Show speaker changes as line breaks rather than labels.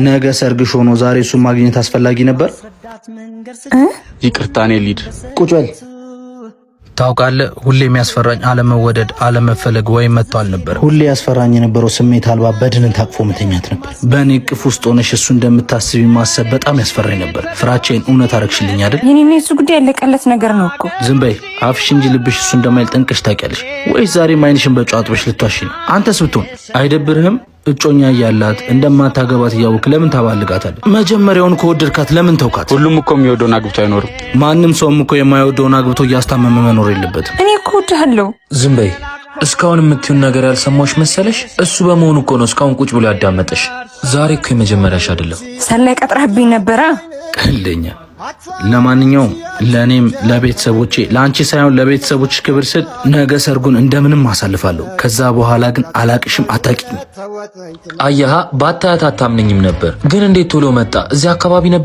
ነገ ሰርግሽ ሆኖ ዛሬ እሱን ማግኘት አስፈላጊ ነበር።
ይቅርታ እኔ ልሂድ።
ቁጭ በል።
ታውቃለህ፣ ሁሌ የሚያስፈራኝ አለመወደድ፣ አለመፈለግ ወይም መጥቶ አልነበር።
ሁሌ ያስፈራኝ የነበረው ስሜት አልባ በድንን ታቅፎ መተኛት ነበር።
በእኔ እቅፍ ውስጥ ሆነሽ እሱ እንደምታስቢ ማሰብ በጣም ያስፈራኝ ነበር። ፍራቼን እውነት አረግሽልኝ አይደል?
የኔና የሱ ጉዳይ ያለቀለት ነገር ነው እኮ።
ዝም በይ አፍሽ እንጂ ልብሽ እሱ እንደማይል ጠንቅሽ ታውቂያለሽ። ወይስ ዛሬም ዓይንሽን በጨው አጥበሽ ልትዋሺ ነው? አንተስ ብትሆን አይደብርህም? እጮኛ እያላት እንደማታገባት እያወቅ ለምን ታባልጋታለህ? መጀመሪያውን ከወደድካት ለምን ተውካት?
ሁሉም እኮ የሚወደውን አግብቶ አይኖርም።
ማንም ሰውም እኮ የማይወደውን አግብቶ እያስታመመ መኖር የለበትም።
እኔ እኮ እወድሃለሁ።
ዝም በይ። እስካሁን የምትዩን ነገር ያልሰማሽ መሰለሽ? እሱ በመሆኑ እኮ ነው እስካሁን ቁጭ ብሎ ያዳመጠሽ። ዛሬ እኮ የመጀመሪያሽ አይደለም።
ሰላይ ቀጥረህብኝ ነበራ።
ቀልደኛ። ለማንኛውም ለኔም ለቤተሰቦቼ ለአንቺ ሳይሆን ለቤተሰቦች ክብር ስል ነገ ሰርጉን እንደምንም አሳልፋለሁ። ከዛ በኋላ ግን አላቅሽም፣ አታቂኝ።
አያሃ ባታያት አታምነኝም ነበር። ግን እንዴት ቶሎ መጣ? እዚህ አካባቢ ነበር